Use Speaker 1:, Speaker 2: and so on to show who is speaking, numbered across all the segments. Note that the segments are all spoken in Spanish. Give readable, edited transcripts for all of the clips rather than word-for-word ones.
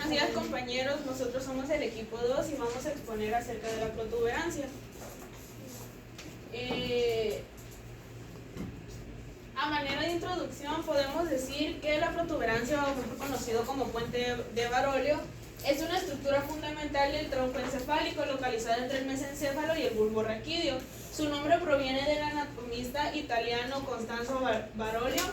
Speaker 1: Buenos días, compañeros, nosotros somos el equipo 2 y vamos a exponer acerca de la protuberancia. A manera de introducción podemos decir que la protuberancia, o mejor conocido como puente de Barolio, es una estructura fundamental del tronco encefálico localizada entre el mesencéfalo y el bulbo raquídeo. Su nombre proviene del anatomista italiano Costanzo Barolio,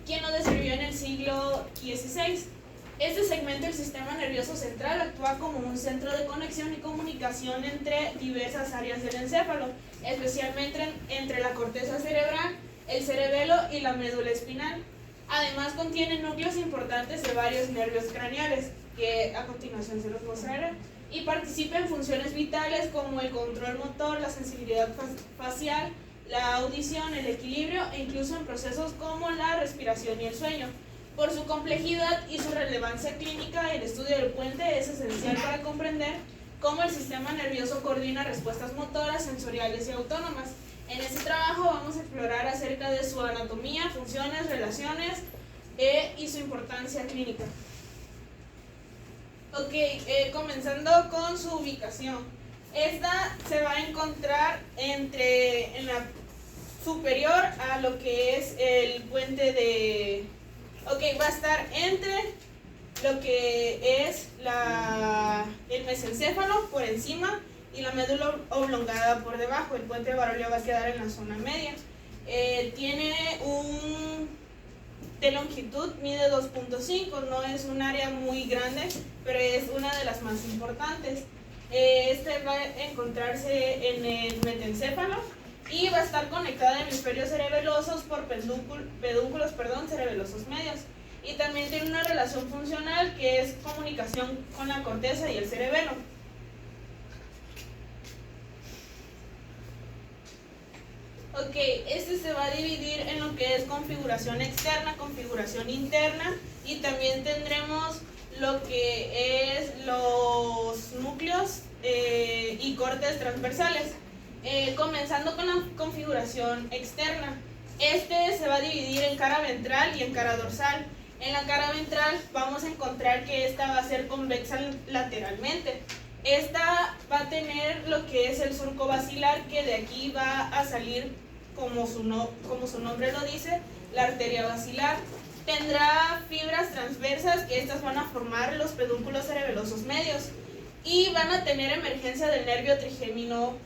Speaker 1: quien lo describió en el siglo XVI. Este segmento del sistema nervioso central actúa como un centro de conexión y comunicación entre diversas áreas del encéfalo, especialmente entre la corteza cerebral, el cerebelo y la médula espinal. Además contiene núcleos importantes de varios nervios craneales, que a continuación se los mostraré, y participa en funciones vitales como el control motor, la sensibilidad facial, la audición, el equilibrio e incluso en procesos como la respiración y el sueño. Por su complejidad y su relevancia clínica, el estudio del puente es esencial para comprender cómo el sistema nervioso coordina respuestas motoras, sensoriales y autónomas. En este trabajo vamos a explorar acerca de su anatomía, funciones, relaciones y su importancia clínica. Ok, comenzando con su ubicación. Esta se va a encontrar en la superior a lo que es el puente de... Ok, va a estar entre lo que es el mesencéfalo por encima y la médula oblongada por debajo. El puente de Barolio va a quedar en la zona media. Tiene de longitud, mide 2.5, no es un área muy grande, pero es una de las más importantes. Este va a encontrarse en el metencéfalo y va a estar conectada a hemisferios cerebelosos por pedúnculos cerebelosos medios. Y también tiene una relación funcional que es comunicación con la corteza y el cerebelo. Ok, este se va a dividir en lo que es configuración externa, configuración interna, y también tendremos lo que es los núcleos y cortes transversales. Comenzando con la configuración externa, este se va a dividir en cara ventral y en cara dorsal. En la cara ventral vamos a encontrar que esta va a ser convexa lateralmente. Esta va a tener lo que es el surco basilar, que de aquí va a salir, como su nombre lo dice, la arteria basilar. Tendrá fibras transversas, que estas van a formar los pedúnculos cerebelosos medios, y van a tener emergencia del nervio trigémino,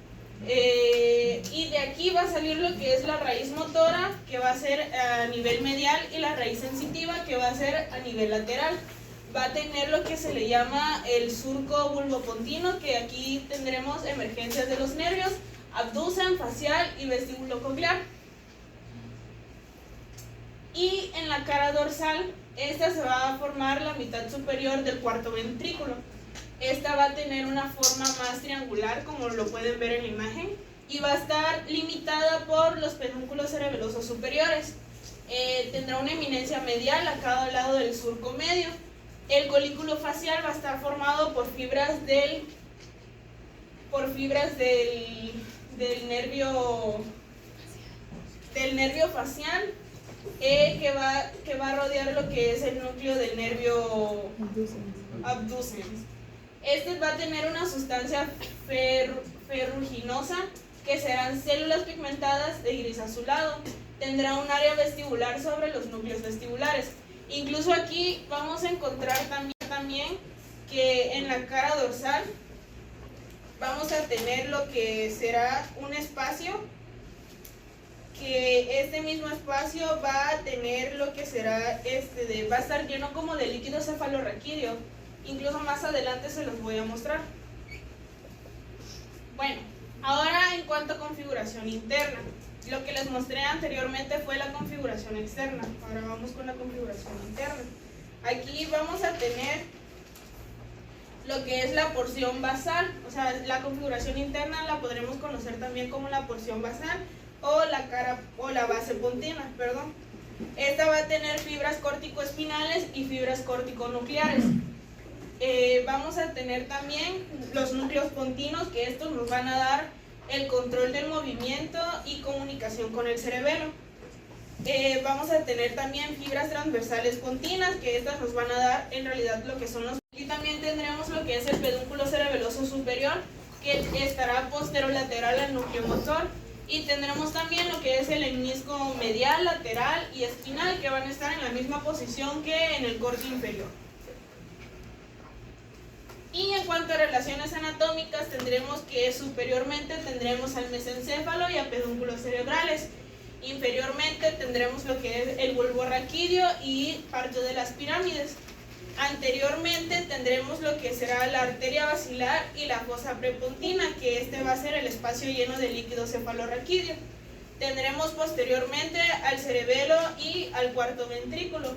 Speaker 1: y de aquí va a salir lo que es la raíz motora, que va a ser a nivel medial, y la raíz sensitiva, que va a ser a nivel lateral. Va a tener lo que se le llama el surco bulbopontino, que aquí tendremos emergencias de los nervios abducen, facial y vestíbulo coclear. Y en la cara dorsal, esta se va a formar la mitad superior del cuarto ventrículo. Esta va a tener una forma más triangular, como lo pueden ver en la imagen, y va a estar limitada por los pedúnculos cerebelosos superiores. Tendrá una eminencia medial a cada lado del surco medio. El colículo facial va a estar formado por fibras del nervio facial, que va a rodear lo que es el núcleo del nervio abducens. Este va a tener una sustancia ferruginosa, que serán células pigmentadas de gris azulado. Tendrá un área vestibular sobre los núcleos vestibulares. Incluso aquí vamos a encontrar también que en la cara dorsal vamos a tener lo que será un espacio, que este mismo espacio va a tener lo que será va a estar lleno como de líquido cefalorraquídeo. Incluso más adelante se los voy a mostrar. Bueno, ahora en cuanto a configuración interna, lo que les mostré anteriormente fue la configuración externa. Ahora vamos con la configuración interna. Aquí vamos a tener lo que es la porción basal, o sea, la configuración interna la podremos conocer también como la porción basal o la base pontina, perdón. Esta va a tener fibras corticoespinales y fibras corticonucleares. Vamos a tener también los núcleos pontinos, que estos nos van a dar el control del movimiento y comunicación con el cerebelo. Vamos a tener también fibras transversales pontinas, que estas nos van a dar en realidad lo que son los también tendremos lo que es el pedúnculo cerebeloso superior, que estará posterolateral al núcleo motor, y tendremos también lo que es el lemnisco medial, lateral y espinal, que van a estar en la misma posición que en el corte inferior. Y en cuanto a relaciones anatómicas, tendremos que superiormente tendremos al mesencéfalo y a pedúnculos cerebrales. Inferiormente tendremos lo que es el bulbo raquídeo y parte de las pirámides. Anteriormente tendremos lo que será la arteria basilar y la fosa prepontina, que este va a ser el espacio lleno de líquido cefalorraquídeo. Tendremos posteriormente al cerebelo y al cuarto ventrículo.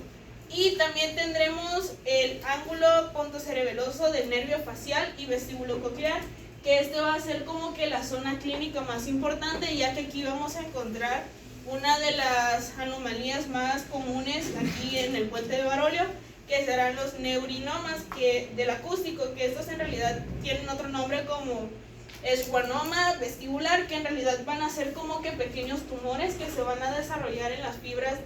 Speaker 1: Y también tendremos el ángulo pontocerebeloso del nervio facial y vestíbulo coclear, que este va a ser como que la zona clínica más importante, ya que aquí vamos a encontrar una de las anomalías más comunes aquí en el puente de Barolio, que serán los neurinomas del acústico, que estos en realidad tienen otro nombre como esguanoma vestibular, que en realidad van a ser como que pequeños tumores que se van a desarrollar en las fibras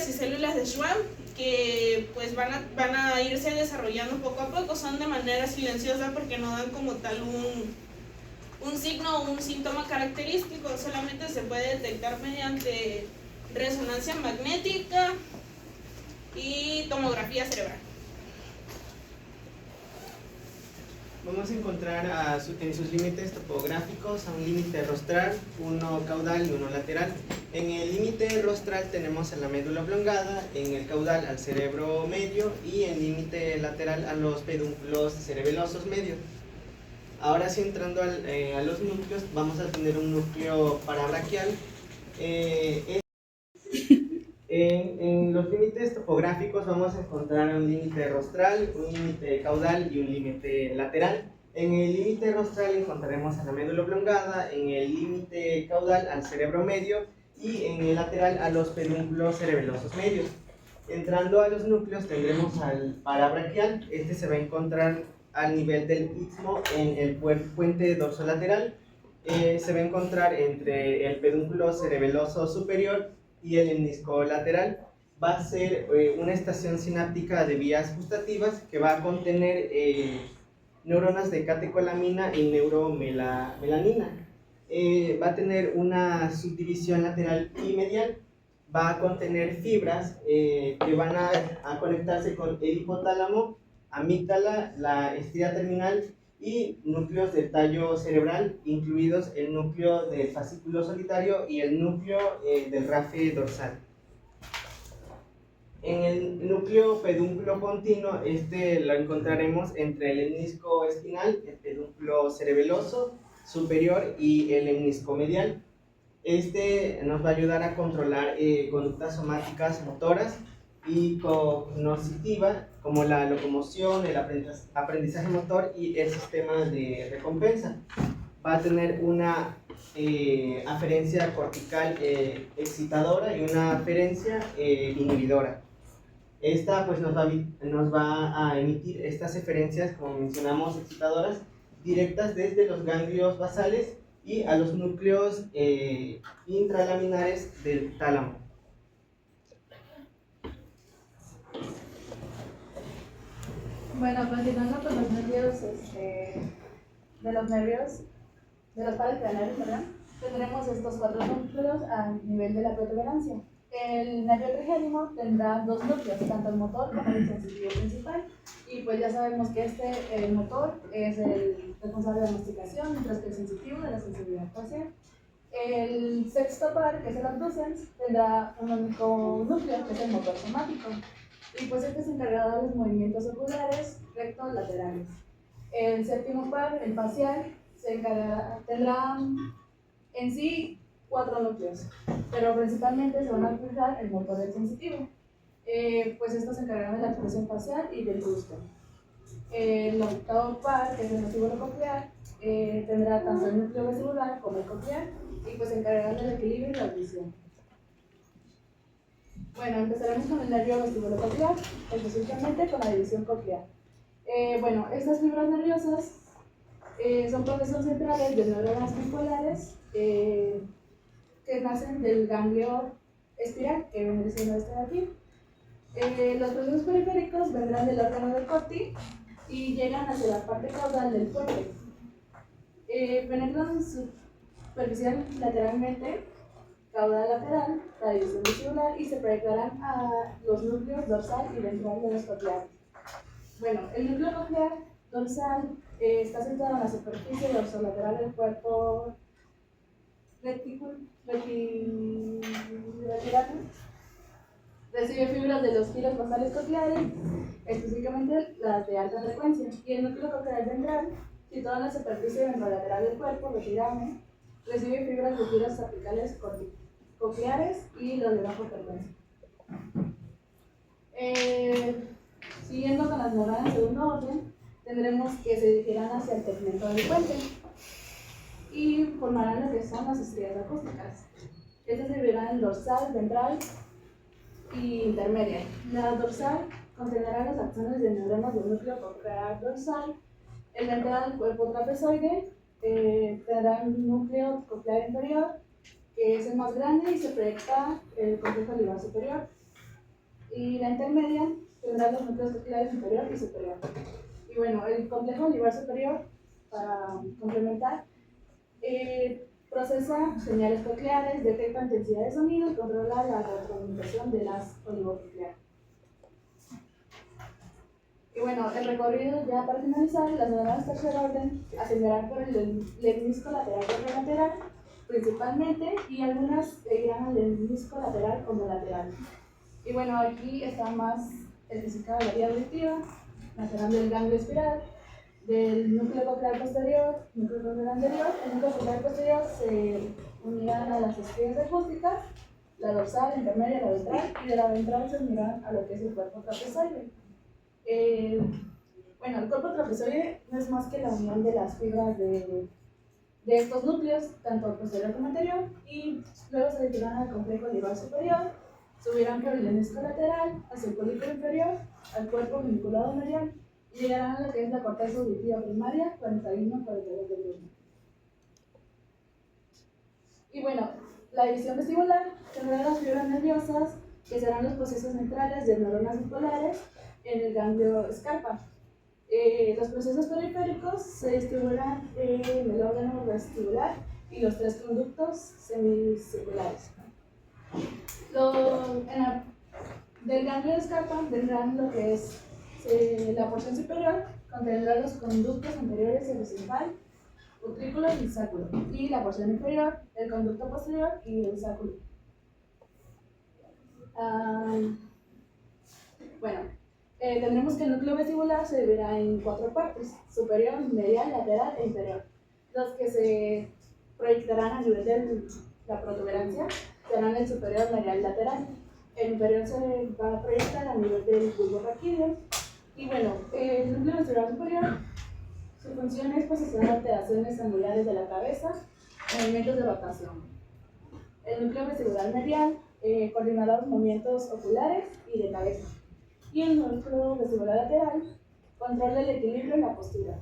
Speaker 1: y células de Schwann, que pues van a irse desarrollando poco a poco. Son de manera silenciosa porque no dan como tal un signo o un síntoma característico, solamente se puede detectar mediante resonancia magnética y tomografía cerebral.
Speaker 2: Vamos a encontrar en sus límites topográficos a un límite rostral, uno caudal y uno lateral. En el límite rostral tenemos a la médula oblongada, en el caudal al cerebro medio y en límite lateral a los pedúnculos cerebelosos medios. Ahora sí, entrando a los núcleos, vamos a tener un núcleo parabraquial. En los límites topográficos vamos a encontrar un límite rostral, un límite caudal y un límite lateral. En el límite rostral encontraremos a la médula oblongada, en el límite caudal al cerebro medio y en el lateral a los pedúnculos cerebelosos medios. Entrando a los núcleos tendremos al parabraquial. Este se va a encontrar al nivel del istmo en el puente dorsolateral. Se va a encontrar entre el pedúnculo cerebeloso superior y el lemnisco lateral. Va a ser una estación sináptica de vías gustativas que va a contener neuronas de catecolamina y neuromelanina. Va a tener una subdivisión lateral y medial. Va a contener fibras que van a conectarse con el hipotálamo, amígdala, la estría terminal y núcleos del tallo cerebral, incluidos el núcleo del fascículo solitario y el núcleo del rafe dorsal. En el núcleo pedúnculo continuo, este lo encontraremos entre el lemnisco espinal, el pedúnculo cerebeloso superior y el lemnisco medial. Este nos va a ayudar a controlar conductas somáticas motoras y cognoscitiva, como la locomoción, el aprendizaje motor y el sistema de recompensa. Va a tener una aferencia cortical excitadora y una aferencia inhibidora. Esta pues nos va a emitir estas eferencias, como mencionamos, excitadoras, directas desde los ganglios basales y a los núcleos intralaminares del tálamo.
Speaker 3: Bueno, continuando con los nervios, de los pares craneales, perdón, tendremos estos 4 núcleos a nivel de la protuberancia. El nervio trigémino tendrá 2 núcleos, tanto el motor como el sensitivo principal, y pues ya sabemos que el motor es el responsable de la masticación, mientras que el sensitivo de la sensibilidad facial. El sexto par, que es el abducens, tendrá un único núcleo, que es el motor somático, y pues este es encargado de los movimientos oculares rectos laterales. El séptimo par, el facial, tendrá en sí 4 núcleos, pero principalmente se van a fijar el motor del sensitivo. Pues estos se encargan de la expresión facial y del gusto. El octavo par, que es el vestíbulo coclear, tendrá tanto el núcleo vestibular como el coclear y pues se encargarán del equilibrio y la audición. Bueno, empezaremos con el nervio vestibulo coclear, específicamente con la división coclear. Bueno, estas fibras nerviosas son procesos centrales de neuronas bipolares que nacen del ganglio espiral, que viene siendo este de aquí. Los procesos periféricos vendrán del órgano del corti y llegan hacia la parte caudal del puente. Penetran superficial lateralmente, caudal lateral, la división vestibular y se proyectarán a los núcleos dorsal y ventral de los cocleares. Bueno, el núcleo coclear dorsal está situado en la superficie dorsolateral del cuerpo reticular. Recibe fibras de los giros basales cocleares, específicamente las de alta frecuencia, y el núcleo coclear ventral, situado en la superficie ventrolateral del cuerpo retirable, recibe fibras de giros apicales cocleares y los de baja frecuencia. Siguiendo con las neuronas de segundo orden, tendremos que se dirigirán hacia el tegmento del puente y formarán lo que son las estrellas acústicas. Estas se dividirán en dorsal, ventral y intermedia. La dorsal contendrá los axones de neuronas del núcleo coclear dorsal. El ventral del cuerpo trapezoide tendrá un núcleo coclear inferior, que es el más grande y se proyecta el complejo libar superior. Y la intermedia tendrá los núcleos cocleares inferior y superior. Y bueno, el complejo libar superior, para complementar, procesa señales cocleares, detecta intensidad de sonido y controla la retroalimentación de las oligococleares. Y bueno, el recorrido ya para finalizar, las neuronas tercer orden ascenderán por el lemnisco lateral y retrolateral principalmente, y algunas irán al lemnisco lateral como lateral. Y bueno, aquí está más especificada la vía auditiva, nacerán del ganglio espiral, del núcleo coclear posterior, núcleo coclear anterior. El núcleo coclear posterior se unirán a las estrellas acústicas, la dorsal, la intermedia, la ventral, y de la ventral se unirán a lo que es el cuerpo trapezoide. Bueno, el cuerpo trapezoide no es más que la unión de las fibras de estos núcleos, tanto posterior como anterior, y luego se dirigirán al complejo libar superior, subirán por el lemnisco lateral hacia el polículo inferior, al cuerpo vinculado medial, y llegarán a lo que es la corteza auditiva primaria, 41-42 del 1. Y bueno, la división vestibular tendrá las fibras nerviosas, que serán los procesos centrales de neuronas bipolares en el ganglio Scarpa. Los procesos periféricos se distribuirán en el órgano vestibular y los tres conductos semicirculares. Del ganglio Scarpa vendrán lo que es la porción superior, contendrá los conductos anteriores y horizontal, utrículo y sáculo, y la porción inferior, el conducto posterior y el sáculo. Bueno, tendremos que el núcleo vestibular se dividirá en 4 partes: superior, medial, lateral e inferior. Los que se proyectarán a nivel de la protuberancia serán el superior, medial y lateral. El inferior se va a proyectar a nivel del bulbo raquídeo. Y bueno, el núcleo vestibular superior, su función es procesar alteraciones angulares de la cabeza, movimientos de rotación. El núcleo vestibular medial coordinará los movimientos oculares y de cabeza. Y el núcleo vestibular lateral controla el equilibrio y la postura.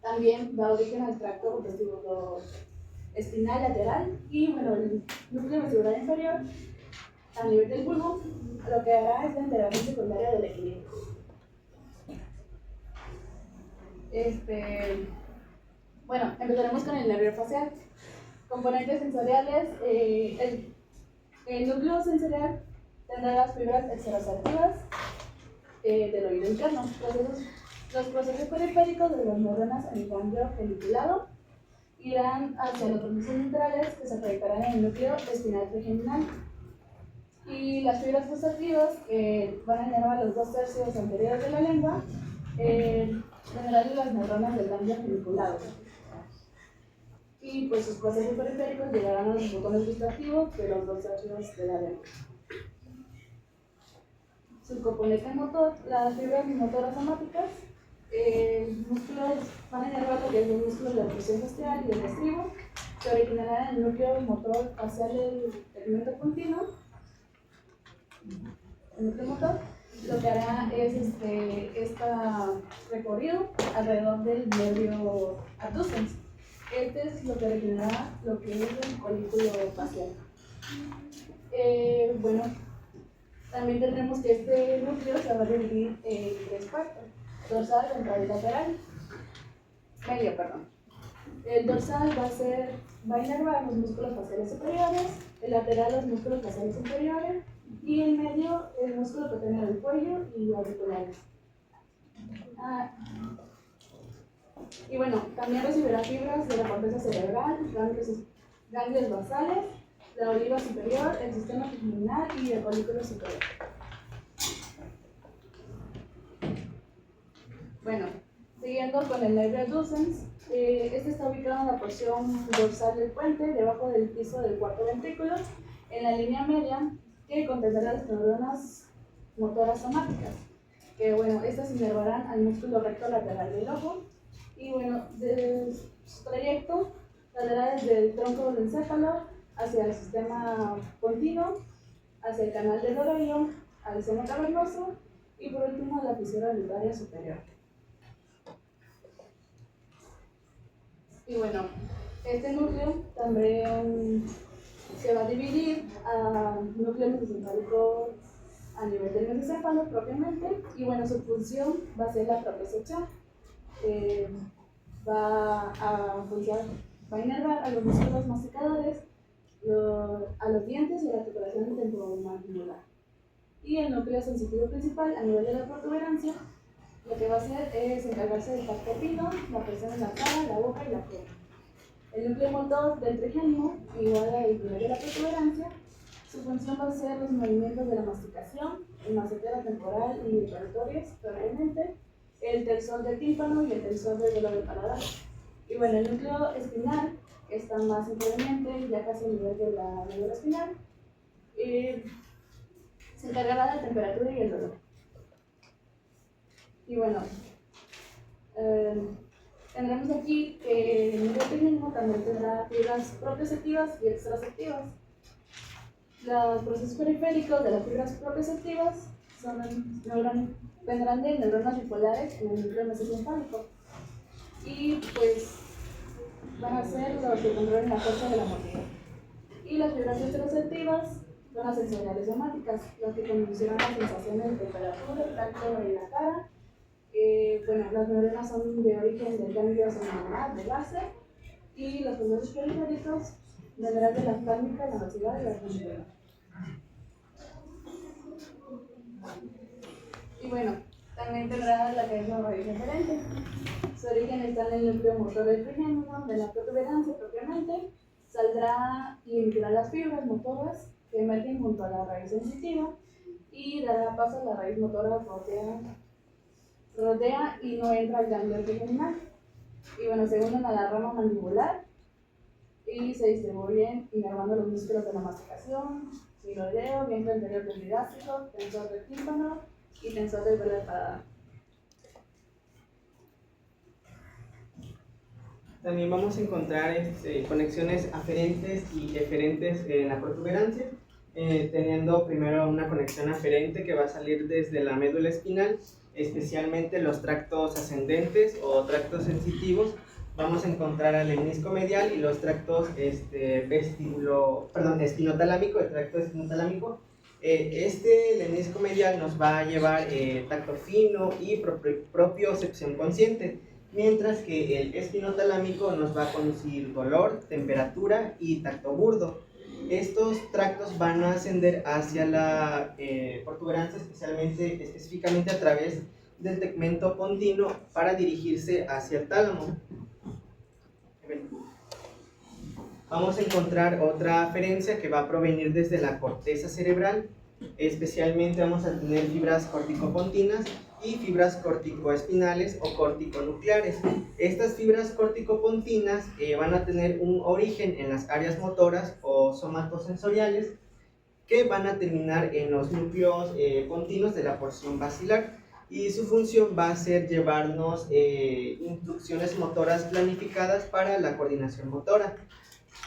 Speaker 3: También da origen al tracto vestibulo espinal lateral. Y bueno, el núcleo vestibular inferior, a nivel del bulbo, lo que hará es la integración secundaria del equilibrio. Bueno, empezaremos con el nervio facial. Componentes sensoriales. El núcleo sensorial tendrá las fibras exteroceptivas del oído interno. Los procesos periféricos de las neuronas en el ganglio geniculado irán hacia los procesos centrales, que se proyectarán en el núcleo espinal trigeminal. Y las fibras gustativas, que van a inervar los 2/3 anteriores de la lengua, tendrán las neuronas del ganglio geniculado. Y pues sus procesos periféricos llegarán a los botones gustativos de los 2/3 de la lengua. Su componente motor, las fibras motoras somáticas, músculos van a inervar lo que es los músculos de la presión facial y el estribo, se originarán en el núcleo motor facial del tegmento continuo. El núcleo motor lo que hará es este recorrido alrededor del nervio abducens. Este es lo que originará lo que es el colículo facial. Bueno, También tendremos que este núcleo se va a dividir en 3 partes: dorsal, ventral y lateral. Medio, perdón. El dorsal va a inervar los músculos faciales superiores, el lateral los músculos faciales inferiores y el medio el músculo que tiene el cuello y auriculares. Y bueno, también recibirá fibras de la corteza cerebral, ganglios basales, la oliva superior, el sistema trigeminal y el folículo superior. Bueno, siguiendo con el nervio ducens, este está ubicado en la porción dorsal del puente, debajo del piso del cuarto ventrículo, en la línea media, que contendrá las neuronas motoras somáticas, que bueno, estas inervarán al músculo recto lateral del ojo. Y bueno, de su trayecto saldrá desde el tronco del encéfalo hacia el sistema continuo, hacia el canal del oreiro, al seno cavernoso y por último a la fisura lutaria superior. Y bueno, este núcleo también se va a dividir a núcleo mesocefálico a nivel del mesencéfalo propiamente, y bueno, su función va a ser la propiocepción. Va a inervar a los músculos masticadores, a los dientes y a la articulación temporomandibular. Y el núcleo sensitivo principal a nivel de la protuberancia, lo que va a hacer es encargarse del tacto fino, la presión en la cara, la boca y la piel. El núcleo motor del trigémino, igual al nivel de la protuberancia, su función va a ser los movimientos de la masticación, el macetero temporal y respiratorios, probablemente, el tensor del tímpano y el tensor del velo del paladar. Y bueno, el núcleo espinal está más inferiormente, ya casi a nivel de la médula espinal, se encargará de la temperatura y el dolor. Y bueno, tendremos aquí que el núcleo trigémino también tendrá fibras propioceptivas y extraceptivas. Los procesos periféricos de las fibras propioceptivas vendrán de neuronas bipolares en el núcleo mesencefálico y pues van a ser los que controlan la fuerza de la mordida. Y las fibras extraceptivas son las sensoriales somáticas, las que condicionan las sensaciones de temperatura, el tacto en la cara. Bueno, las neuronas son de origen del ganglio seminal de base, y los procesos periféricos vendrán de la pálmica, la nociva y la fundidora. Y bueno, también tendrá la que es una raíz referente. Su origen está en el núcleo motor del trigémino, de la protuberancia propiamente. Saldrá y emitirá las fibras motoras que emergen junto a la raíz sensitiva y dará paso a la raíz motora rodea y no entra al ganglio trigeminal. Y bueno, se unen a la rama mandibular y se distribuyen inervando los músculos de la masticación, tiroideo, vientre anterior epigástrico, tensor del tímpano y tensor del velo del paladar.
Speaker 2: También vamos a encontrar conexiones aferentes y eferentes en la protuberancia, teniendo primero una conexión aferente que va a salir desde la médula espinal, especialmente los tractos ascendentes o tractos sensitivos. Vamos a encontrar al lemnisco medial y los tractos espinotalámico, el tracto espinotalámico. Este lemnisco medial nos va a llevar tacto fino y propiocepción consciente, mientras que el espinotalámico nos va a conducir dolor, temperatura y tacto burdo. Estos tractos van a ascender hacia la protuberancia, específicamente a través del tegmento pontino para dirigirse hacia el tálamo. Vamos a encontrar otra aferencia que va a provenir desde la corteza cerebral. Especialmente vamos a tener fibras corticopontinas y fibras corticoespinales o corticonucleares. Estas fibras corticopontinas van a tener un origen en las áreas motoras o somatosensoriales, que van a terminar en los núcleos pontinos de la porción basilar, y su función va a ser llevarnos instrucciones motoras planificadas para la coordinación motora.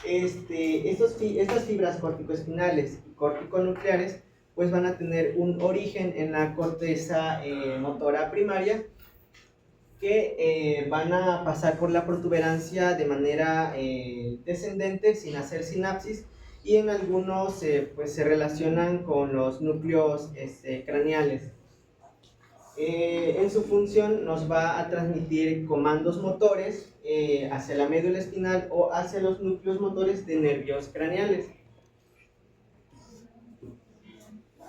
Speaker 2: Estas fibras corticoespinales y corticonucleares pues van a tener un origen en la corteza motora primaria, que van a pasar por la protuberancia de manera descendente sin hacer sinapsis, y en algunos pues se relacionan con los núcleos craneales. En su función nos va a transmitir comandos motores hacia la médula espinal o hacia los núcleos motores de nervios craneales.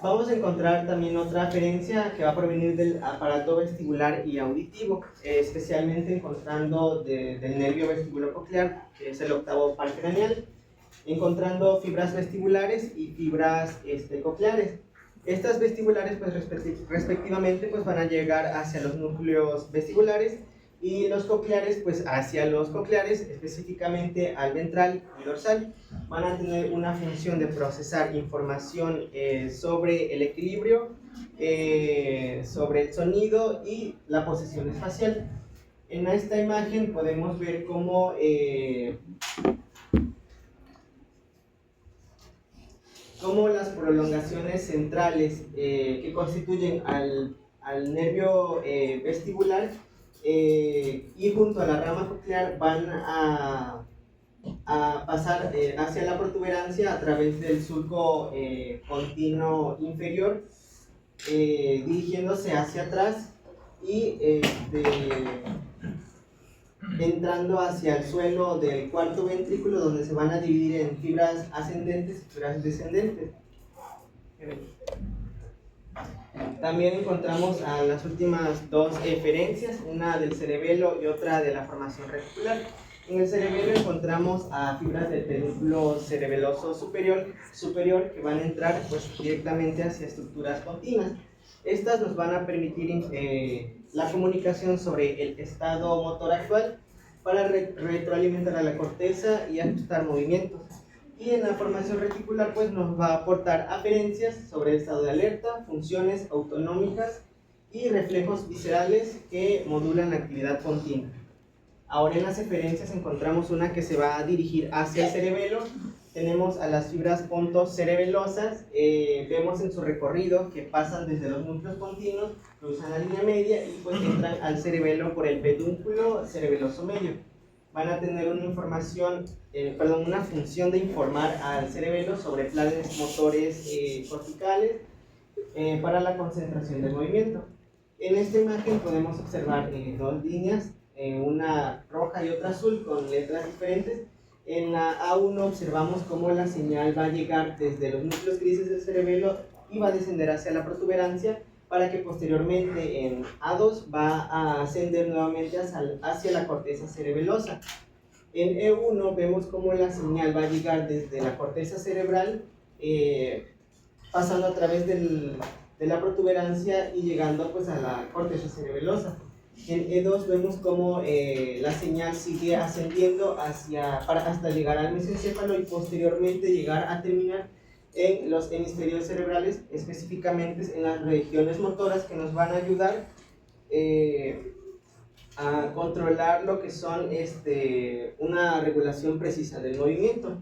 Speaker 2: Vamos a encontrar también otra aferencia que va a provenir del aparato vestibular y auditivo, especialmente encontrando del nervio vestibulo-coclear, que es el octavo par craneal, encontrando fibras vestibulares y fibras cocleares. Estas vestibulares, pues respectivamente, pues van a llegar hacia los núcleos vestibulares y los cocleares, pues hacia los cocleares, específicamente al ventral y dorsal. Van a tener una función de procesar información sobre el equilibrio, sobre el sonido y la posición espacial. En esta imagen podemos ver cómo las prolongaciones centrales que constituyen al nervio vestibular y junto a la rama coclear van a pasar hacia la protuberancia a través del surco continuo inferior, dirigiéndose hacia atrás y entrando hacia el suelo del cuarto ventrículo, donde se van a dividir en fibras ascendentes y fibras descendentes. También encontramos a las últimas dos eferencias, una del cerebelo y otra de la formación reticular. En el cerebelo encontramos a fibras del pedúnculo cerebeloso superior que van a entrar pues, directamente hacia estructuras continuas. Estas nos van a permitir la comunicación sobre el estado motor actual para retroalimentar a la corteza y ajustar movimientos. Y en la formación reticular pues nos va a aportar aferencias sobre el estado de alerta, funciones autonómicas y reflejos viscerales que modulan la actividad continua. Ahora en las eferencias encontramos una que se va a dirigir hacia el cerebelo. Tenemos a las fibras pontocerebelosas, vemos en su recorrido que pasan desde los núcleos continuos, cruzan la línea media y pues entran al cerebelo por el pedúnculo cerebeloso medio. Van a tener una función de informar al cerebelo sobre planes motores corticales para la concentración del movimiento. En esta imagen podemos observar dos líneas, una roja y otra azul con letras diferentes. En la A1 observamos cómo la señal va a llegar desde los núcleos grises del cerebelo y va a descender hacia la protuberancia para que posteriormente en A2 va a ascender nuevamente hacia la corteza cerebelosa. En E1 vemos cómo la señal va a llegar desde la corteza cerebral pasando a través de la protuberancia y llegando pues, a la corteza cerebelosa. En E2 vemos cómo la señal sigue ascendiendo hasta llegar al mesencéfalo y posteriormente llegar a terminar en los hemisferios cerebrales, específicamente en las regiones motoras que nos van a ayudar a controlar lo que son una regulación precisa del movimiento.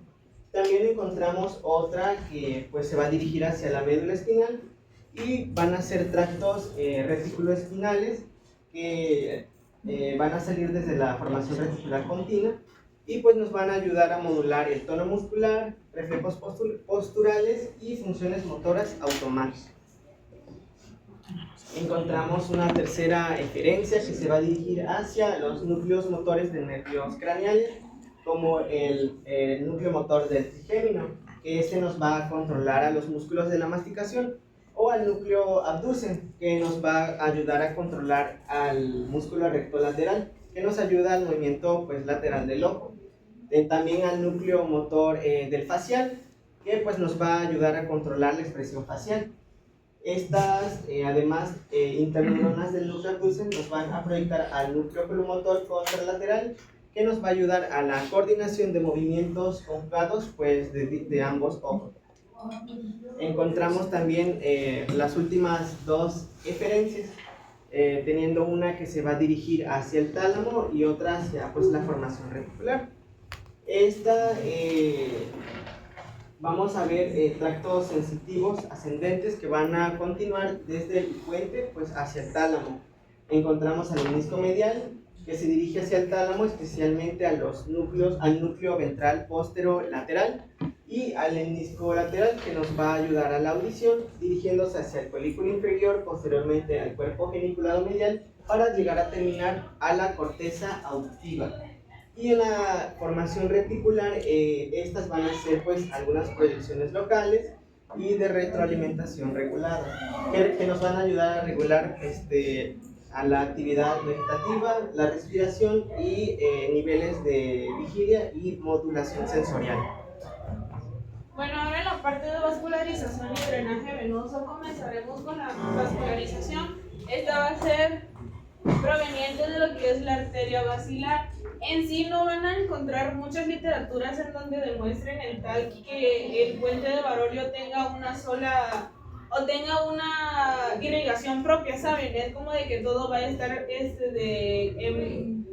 Speaker 2: También encontramos otra que pues, se va a dirigir hacia la médula espinal y van a ser tractos reticuloespinales que van a salir desde la formación reticular continua y pues nos van a ayudar a modular el tono muscular, reflejos posturales y funciones motoras automáticas. Encontramos una tercera eferencia que se va a dirigir hacia los núcleos motores de nervios craneales, como el núcleo motor del trigémino, que nos va a controlar a los músculos de la masticación, o al núcleo abducen, que nos va a ayudar a controlar al músculo recto lateral, que nos ayuda al movimiento pues, lateral del ojo. También al núcleo motor del facial, que pues, nos va a ayudar a controlar la expresión facial. Estas, además, interneuronas del núcleo abducen nos van a proyectar al núcleo oculomotor contralateral, que nos va a ayudar a la coordinación de movimientos conjugados pues, de ambos ojos. Encontramos también las últimas dos eferencias, teniendo una que se va a dirigir hacia el tálamo y otra hacia pues, la formación reticular. Vamos a ver tractos sensitivos ascendentes que van a continuar desde el puente pues, hacia el tálamo. Encontramos al menisco medial que se dirige hacia el tálamo, especialmente al núcleo ventral posterolateral, y al menisco lateral, que nos va a ayudar a la audición, dirigiéndose hacia el folículo inferior, posteriormente al cuerpo geniculado medial, para llegar a terminar a la corteza auditiva. Y en la formación reticular, estas van a ser pues algunas proyecciones locales y de retroalimentación regulada, que nos van a ayudar a regular a la actividad vegetativa, la respiración y niveles de vigilia y modulación sensorial.
Speaker 1: Bueno, ahora en la parte de vascularización y drenaje venoso comenzaremos con la vascularización. Esta va a ser proveniente de lo que es la arteria basilar. En sí no van a encontrar muchas literaturas en donde demuestren el tal que el puente de Baroglio tenga una sola o tenga una irrigación propia, ¿saben? Es como de que todo va a estar en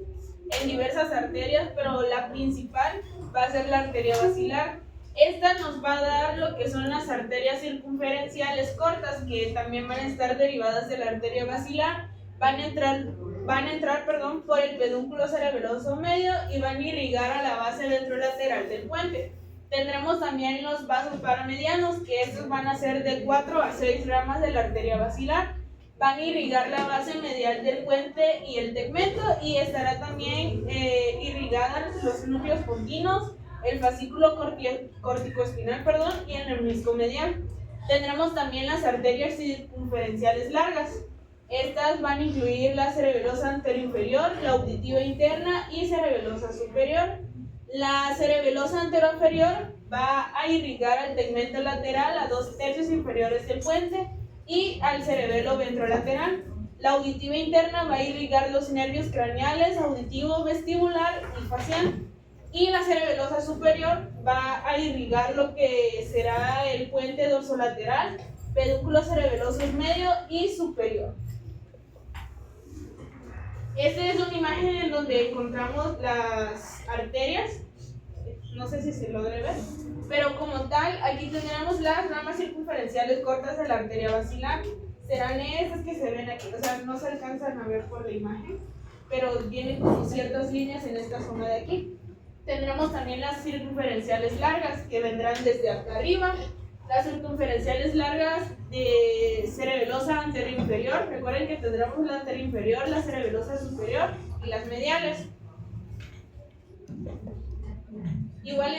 Speaker 1: diversas arterias, pero la principal va a ser la arteria basilar. Esta nos va a dar lo que son las arterias circunferenciales cortas, que también van a estar derivadas de la arteria basilar. Van a entrar por el pedúnculo cerebeloso medio y van a irrigar a la base ventrolateral del puente. Tendremos también los vasos paramedianos, que estos van a ser de 4 a 6 ramas de la arteria basilar. Van a irrigar la base medial del puente y el tegmento, y estará también irrigada los núcleos pontinos, el fascículo corticoespinal, y el menisco medial. Tendremos también las arterias circunferenciales largas. Estas van a incluir la cerebelosa anteroinferior, la auditiva interna y cerebelosa superior. La cerebelosa anteroinferior va a irrigar al tegmento lateral a 2/3 inferiores del puente y al cerebelo ventrolateral. La auditiva interna va a irrigar los nervios craneales, auditivo, vestibular y facial. Y la cerebelosa superior va a irrigar lo que será el puente dorsolateral, pedúnculos cerebelosos medio y superior. Esta es una imagen en donde encontramos las arterias, no sé si se logre ver, pero como tal, aquí tendremos las ramas circunferenciales cortas de la arteria basilar. Serán estas que se ven aquí, o sea, no se alcanzan a ver por la imagen, pero vienen como ciertas líneas en esta zona de aquí. Tendremos también las circunferenciales largas, que vendrán desde acá arriba. Las circunferenciales largas de cerebelosa anteroinferior. Recuerden que tendremos la anteroinferior, la cerebelosa superior y las mediales. Igual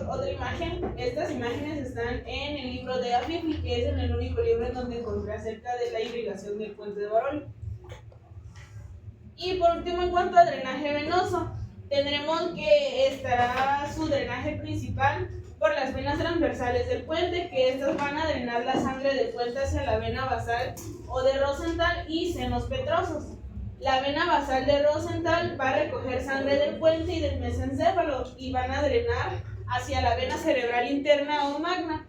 Speaker 1: otra imagen. Estas imágenes están en el libro de Afifli, que es en el único libro en donde encontré acerca de la irrigación del puente de Baroglio. Y por último, en cuanto a drenaje venoso, tendremos que estará su drenaje principal por las venas transversales del puente, que estas van a drenar la sangre del puente hacia la vena basal o de Rosenthal y senos petrosos. La vena basal de Rosenthal va a recoger sangre del puente y del mesencéfalo y van a drenar hacia la vena cerebral interna o magna.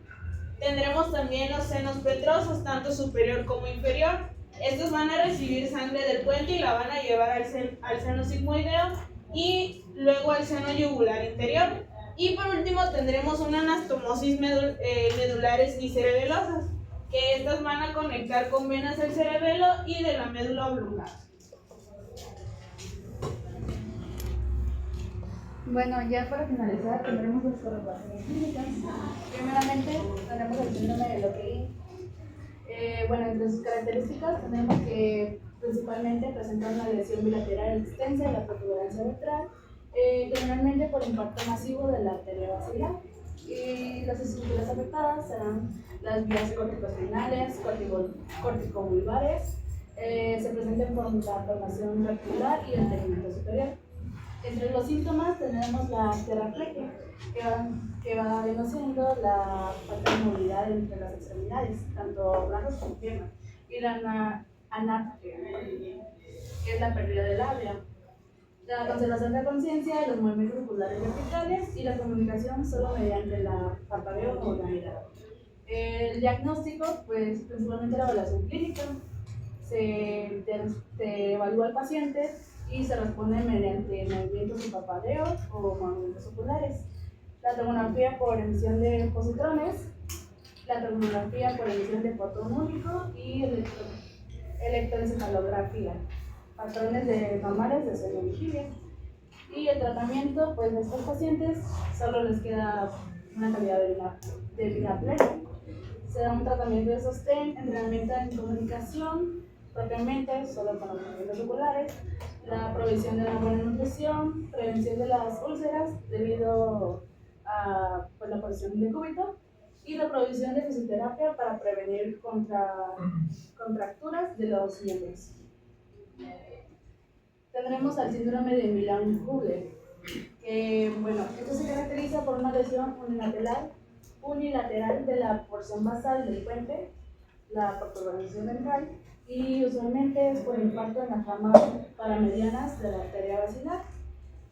Speaker 1: Tendremos también los senos petrosos, tanto superior como inferior. Estos van a recibir sangre del puente y la van a llevar al seno sigmoideo y luego al seno yugular interior. Y por último tendremos una anastomosis medulares y cerebelosas, que estas van a conectar con venas del cerebelo y de la médula oblongada.
Speaker 3: Bueno, ya para finalizar tendremos las correlaciones clínicas. Primeramente tenemos el síndrome de Lockheed. Entre sus características tenemos que principalmente presentar una lesión bilateral extensa de la protuberancia ventral, generalmente por impacto masivo de la arteria basilar. Y las estructuras afectadas serán las vías corticoespinales, corticovulvares, se presentan por la formación reticular y el tegmento superior. Entre los síntomas tenemos la teraplegia, que va siendo la falta de movilidad entre las extremidades, tanto brazos como piernas, y la anapnea, que es la pérdida del labia. La conservación de conciencia, los movimientos oculares verticales y la comunicación solo mediante la parpadeo o la mirada. El diagnóstico, pues principalmente la evaluación clínica, se evalúa al paciente y se responde mediante movimientos de parpadeo o movimientos oculares. La tomografía por emisión de positrones, la tomografía por emisión de fotón único y electroencefalografía, patrones normales de sueño vigilia. Y el tratamiento, pues a estos pacientes solo les queda una calidad de vida plena. Se da un tratamiento de sostén, entrenamiento en comunicación, propiamente solo con los movimientos oculares, la provisión de una buena nutrición, prevención de las úlceras debido a la porción de cúbito y la provisión de fisioterapia para prevenir contracturas de los miembros. Tendremos al síndrome de Milan-Hüller, que esto se caracteriza por una lesión unilateral de la porción basal del puente, la protuberancia ventral, y usualmente es por impacto en las ramas paramedianas de la arteria basilar.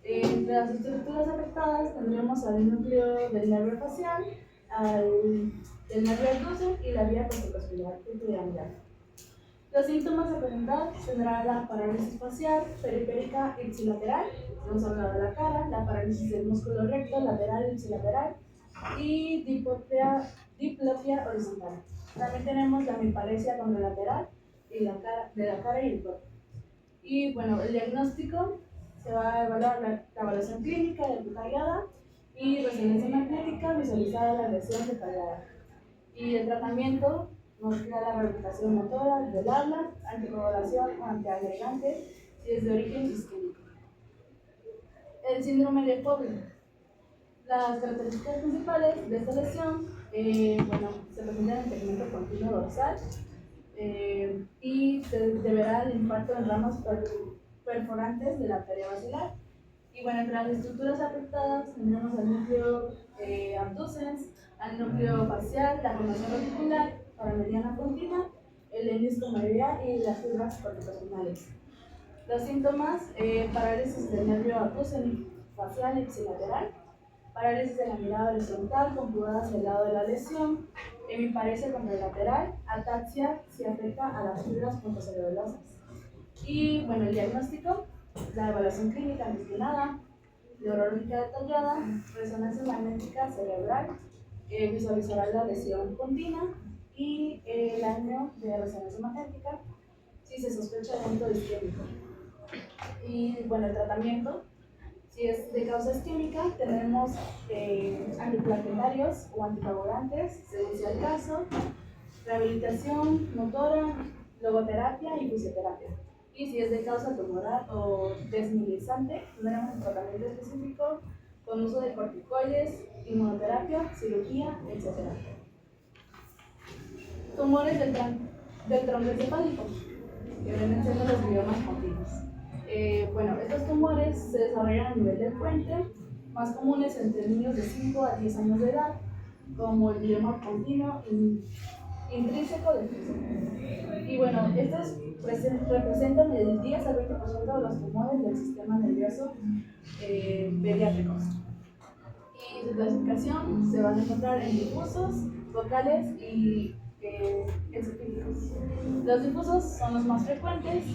Speaker 3: Entre las estructuras afectadas tendremos al núcleo del nervio facial, del nervio abducen y la vía corticospiral piramidal. Los síntomas a presentar tendrán la parálisis facial, periférica ipsilateral, hemos hablado de la cara, la parálisis del músculo recto, lateral, ipsilateral y diplopia horizontal. También tenemos la hemiparesia contralateral de la cara y el cuerpo. Y el diagnóstico se va a evaluar la evaluación clínica detallada y resonancia magnética visualizada la lesión detallada. Y el tratamiento nos queda la rehabilitación motora del habla, anticoagulación o antiagregante si es de origen isquémico. El síndrome de Fowler. Las características principales de esta lesión, se presenta en el tegmento continuo dorsal y se deberá al impacto en ramas perforantes de la arteria basilar. Y entre las estructuras afectadas tendremos al núcleo abducens, al núcleo facial, la formación reticular, paramediana continua, el menisco medial y las fibras corticospinales. Los síntomas: parálisis del nervio abducens facial ipsilateral, parálisis de la mirada horizontal conjugada hacia el lado de la lesión, hemiparesia contralateral, ataxia si afecta a las fibras pontocerebelosas. Y el diagnóstico, la evaluación clínica antes neurológica detallada, resonancia magnética cerebral, visualizará la lesión continua y el año de resonancia magnética si se sospecha de evento isquémico. Y el tratamiento, si es de causa isquémica, tenemos antiplaquetarios o anticoagulantes, según sea el caso, rehabilitación motora, logoterapia y fisioterapia. Y si es de causa tumoral o desmilizante, tendremos un tratamiento específico con uso de corticoides, inmunoterapia, cirugía, etc. Tumores del tronco encefálico, que vienen siendo los gliomas continuos. Estos tumores se desarrollan a nivel del puente, más comunes entre niños de 5 a 10 años de edad, como el glioma continuo intrínseco del físico. Y estos representan el 10 al 20% de los tumores del sistema nervioso pediátricos. Y su clasificación se van a encontrar en difusos, focales y exofílicos. Los difusos son los más frecuentes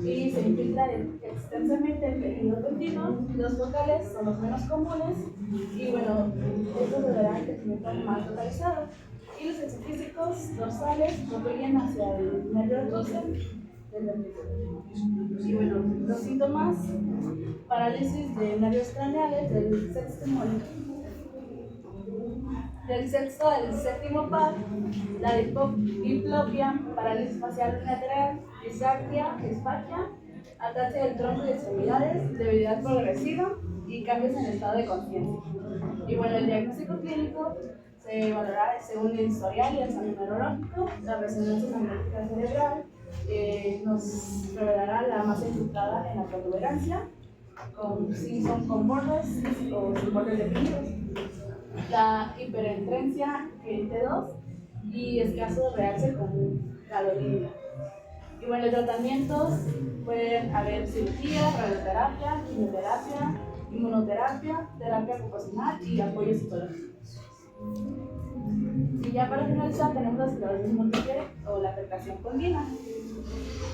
Speaker 3: y se infiltran extensamente en tejido continuo. Los focales son los menos comunes y estos deberán crecimiento más localizado. Y los exofísicos dorsales fluyen hacia el nervio abducen del ventrículo. Y los síntomas: parálisis de nervios craneales del sexto al séptimo par, la diplopia, parálisis facial unilateral, disartria, disfagia, ataxia del tronco y extremidades, debilidad progresiva y cambios en el estado de conciencia. Y el diagnóstico clínico se evaluará según el historial y el examen neurológico. La resonancia magnética cerebral nos revelará la masa infiltrada en la protuberancia, si son con bordes o sin bordes definidos, la hiperentrencia en T2 y escaso realce con galodirina. Y los tratamientos pueden haber cirugía, radioterapia, quimioterapia, inmunoterapia, terapia ocupacional y apoyo psicológico. Y ya para finalizar tenemos la esclerosis múltiple o la afectación continua,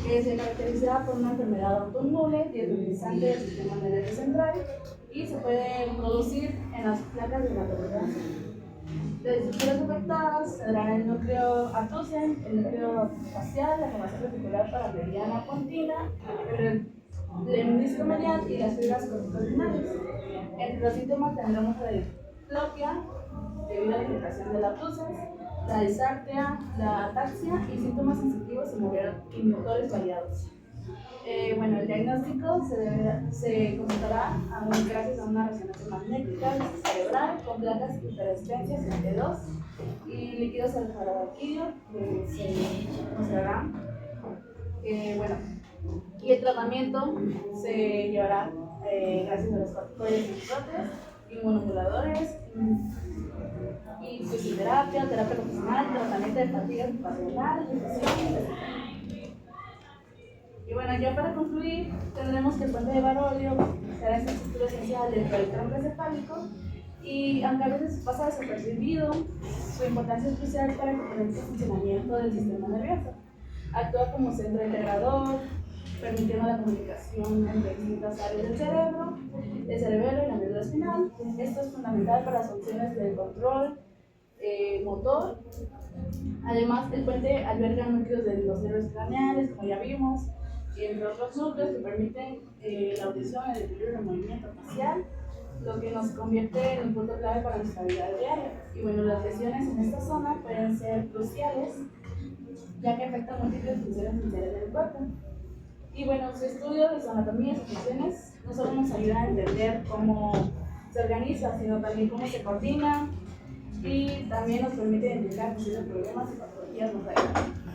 Speaker 3: que se caracteriza por una enfermedad autoinmune desmovilizante del sistema nervioso central y se puede producir en las placas de la tolerancia. Las estructuras afectadas serán el núcleo abducen, el núcleo facial, la formación reticular paramediana continua, el menisco medial y las fibras corticospinales. Entre los síntomas tendremos la diplopia, debido a la afectación de la abducens, la disartria, la ataxia y síntomas sensitivos y motores variados. Bueno, el diagnóstico se completará gracias a una resonancia magnética cerebral con placas hiperespencias en T2 y líquidos cefalorraquídeos que se mostrarán. Bueno, y el tratamiento se llevará gracias a los corticoides inhibitores, inmunomoduladores y fisioterapia, terapia ocupacional, tratamiento de fatiga ocupacional, nutrición, etc. Y bueno, ya para concluir, tendremos que el puente de Baroglio será esta estructura esencial dentro del tronco encefálico y aunque a veces pasa desapercibido, su importancia es crucial para el correcto funcionamiento del sistema nervioso. Actúa como centro integrador, permitiendo la comunicación entre distintas áreas del cerebro, el cerebelo y la médula espinal. Esto es fundamental para las funciones del control motor. Además, el puente alberga núcleos de los nervios craneales, como ya vimos, y entre otros núcleos que permiten la audición, el equilibrio y el movimiento facial, lo que nos convierte en un punto clave para nuestra vida diaria. Y bueno, las lesiones en esta zona pueden ser cruciales, ya que afectan múltiples funciones esenciales del cuerpo. Y bueno, su estudio de su anatomía y sus funciones no solo nos ayuda a entender cómo se organiza, sino también cómo se coordina y también nos permite identificar posibles problemas y patologías más adelante.